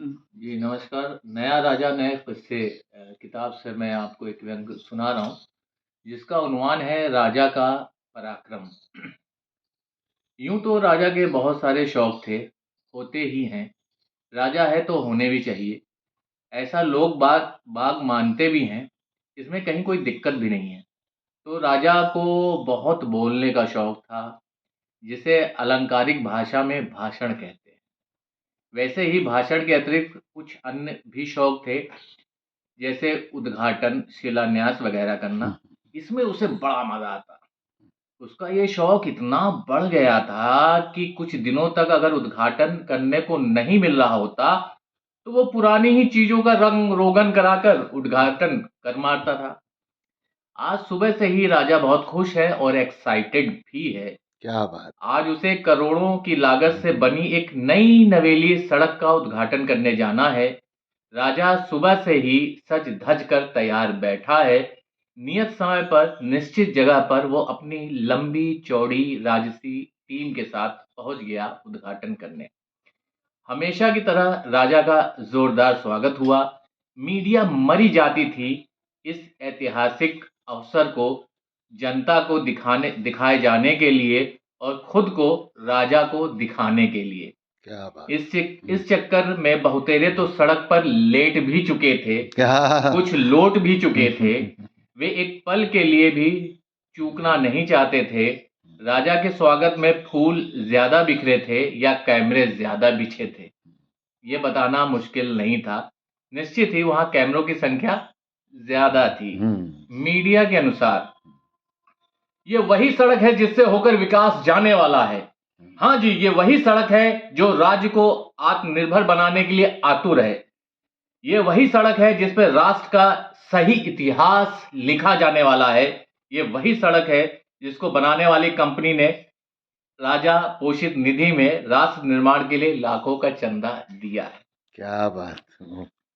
जी, नमस्कार। नया राजा नए किस्से किताब से मैं आपको एक व्यंग सुना रहा हूँ, जिसका उन्वान है राजा का पराक्रम। यूँ तो राजा के बहुत सारे शौक थे, होते ही हैं। राजा है तो होने भी चाहिए, ऐसा लोग बाग बाग मानते भी हैं, इसमें कहीं कोई दिक्कत भी नहीं है। तो राजा को बहुत बोलने का शौक था, जिसे अलंकारिक भाषा में भाषण कहते हैं। वैसे ही भाषण के अतिरिक्त कुछ अन्य भी शौक थे, जैसे उद्घाटन, शिलान्यास वगैरह करना, इसमें उसे बड़ा मज़ा आता। उसका ये शौक इतना बढ़ गया था कि कुछ दिनों तक अगर उद्घाटन करने को नहीं मिल रहा होता, तो वो पुरानी ही चीज़ों का रंग-रोगन कराकर उद्घाटन कर मारता था। आज सुबह से ही राजा बहुत खुश है और एक्साइटेड भी है। क्या बात! आज उसे करोड़ों की लागत से बनी एक नई नवेली सड़क का उद्घाटन करने जाना है। राजा सुबह से ही सज-धज कर तैयार बैठा है। नियत समय पर, निश्चित जगह पर वो अपनी लंबी-चौड़ी राजसी टीम के साथ पहुंच गया उद्घाटन करने। हमेशा की तरह राजा का जोरदार स्वागत हुआ। मीडिया मरी जाती थी इस ऐतिहासिक अवसर को जनता को दिखाए जाने के लिए और खुद को राजा को दिखाने के लिए। क्या बात! इस चक्कर में बहुतेरे तो सड़क पर लेट भी चुके थे, क्या कुछ लौट भी चुके थे। वे एक पल के लिए भी चूकना नहीं चाहते थे। राजा के स्वागत में फूल ज़्यादा बिखरे थे या कैमरे ज़्यादा बिछे थे, ये बताना मुश्किल नहीं था। निश्चित ही वहाँ कैमरों की संख्या ज़्यादा थी। मीडिया के अनुसार ये वही सड़क है जिससे होकर विकास जाने वाला है। हाँ जी, ये वही सड़क है जो राज्य को आत्मनिर्भर बनाने के लिए आतुर है। ये वही सड़क है जिस पे राष्ट्र का सही इतिहास लिखा जाने वाला है। ये वही सड़क है जिसको बनाने वाली कंपनी ने राजा पोषित निधि में राष्ट्र निर्माण के लिए लाखों का चंदा दिया है। क्या बात!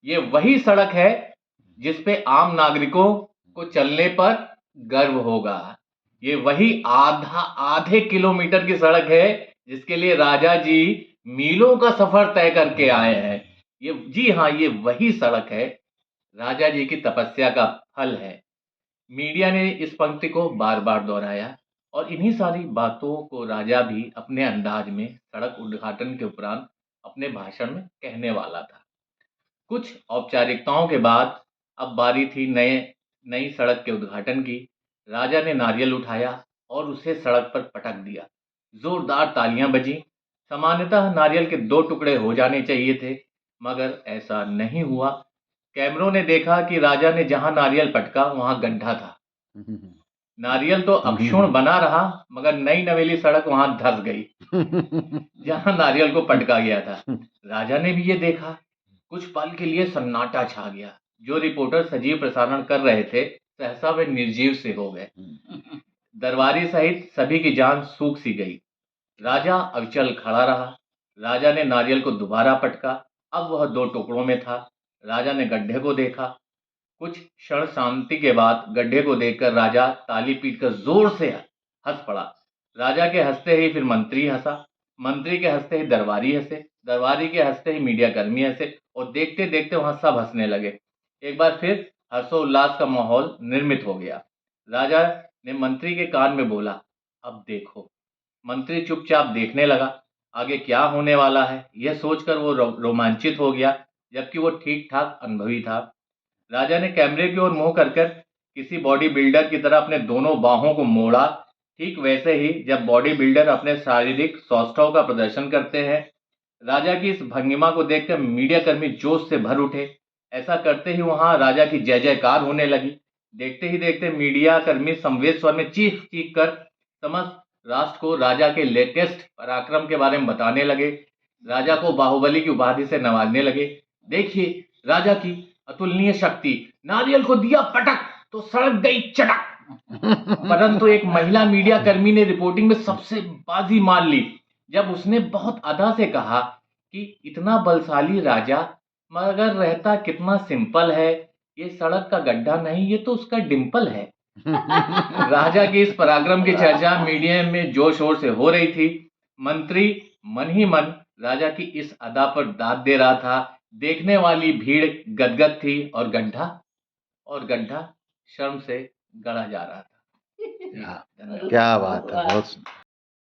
ये वही सड़क है जिस पे आम नागरिकों को चलने पर गर्व होगा। ये वही आधे किलोमीटर की सड़क है जिसके लिए राजा जी मीलों का सफर तय करके आए हैं। ये जी हाँ, ये वही सड़क है, राजा जी की तपस्या का फल है। मीडिया ने इस पंक्ति को बार-बार दोहराया और इन्हीं सारी बातों को राजा भी अपने अंदाज में सड़क उद्घाटन के उपरांत अपने भाषण में कहने वाला था। कुछ औपचारिकताओं के बाद अब बारी थी नई सड़क के उद्घाटन की। राजा ने नारियल उठाया और उसे सड़क पर पटक दिया। जोरदार तालियां बजीं। सामान्यतः नारियल के 2 टुकड़े हो जाने चाहिए थे, मगर ऐसा नहीं हुआ। कैमरों ने देखा कि राजा ने जहां नारियल पटका वहां गड्ढा था। नारियल तो अक्षुण्ण बना रहा, मगर नई नवेली सड़क वहां धंस गई जहां नारियल को पटका गया था। राजा ने भी ये देखा। कुछ पल के लिए सन्नाटा छा गया। जो रिपोर्टर सजीव प्रसारण कर रहे थे, सहसा वे निर्जीव से हो गए। दरबारी सहित सभी की जान सूख सी गई। राजा अविचल खड़ा रहा। राजा ने नारियल को दोबारा पटका। अब वह 2 टुकड़ों में था। राजा ने गड्ढे को देखा। कुछ क्षण शांति के बाद गड्ढे को देखकर राजा ताली पीटकर जोर से हंस पड़ा। राजा के हंसते ही फिर मंत्री हंसा। मंत्री के हंसते ही दरबारी हंसे। दरबारी के हंसते ही मीडिया कर्मी हंसे और देखते देखते वहां सब हंसने लगे। एक बार फिर हर्षोल्लास का माहौल निर्मित हो गया। राजा ने मंत्री के कान में बोला, अब देखो। मंत्री चुपचाप देखने लगा। आगे क्या होने वाला है यह सोचकर वो रोमांचित हो गया, जबकि वो ठीक ठाक अनुभवी था। राजा ने कैमरे की ओर मुंह कर किसी बॉडी बिल्डर की तरह अपने दोनों बाहों को मोड़ा। ठीक वैसे ही जब बॉडी बिल्डर अपने शारीरिक सौष्ठव का प्रदर्शन करते हैं। राजा की इस भंगिमा को देखकर मीडिया कर्मी जोश से भर उठे। ऐसा करते ही वहां राजा की जय जयकार होने लगी। देखते ही देखते मीडिया कर्मी संवेद स्वर में चीख चीख कर समस्त राष्ट्र को राजा के लेटेस्ट पराक्रम के बारे में बताने लगे। राजा को बाहुबली की उपाधि से नवाजने लगे। देखिए राजा की अतुलनीय शक्ति, नारियल को दिया पटक तो सड़क गई चटक। परंतु एक महिला मीडिया कर्मी ने रिपोर्टिंग में सबसे बाजी मार ली जब उसने बहुत अदा से कहा कि इतना बलशाली राजा मगर रहता कितना सिंपल है। ये सड़क का गड्ढा नहीं, ये तो उसका डिंपल है। राजा के इस पराक्रम की चर्चा मीडिया में जोर शोर से हो रही थी। मंत्री मन ही मन राजा की इस अदा पर दाद दे रहा था देखने वाली भीड़ गदगद थी और गड्ढा शर्म से गड़ा जा रहा था। क्या बात है, बहुत सुंदर।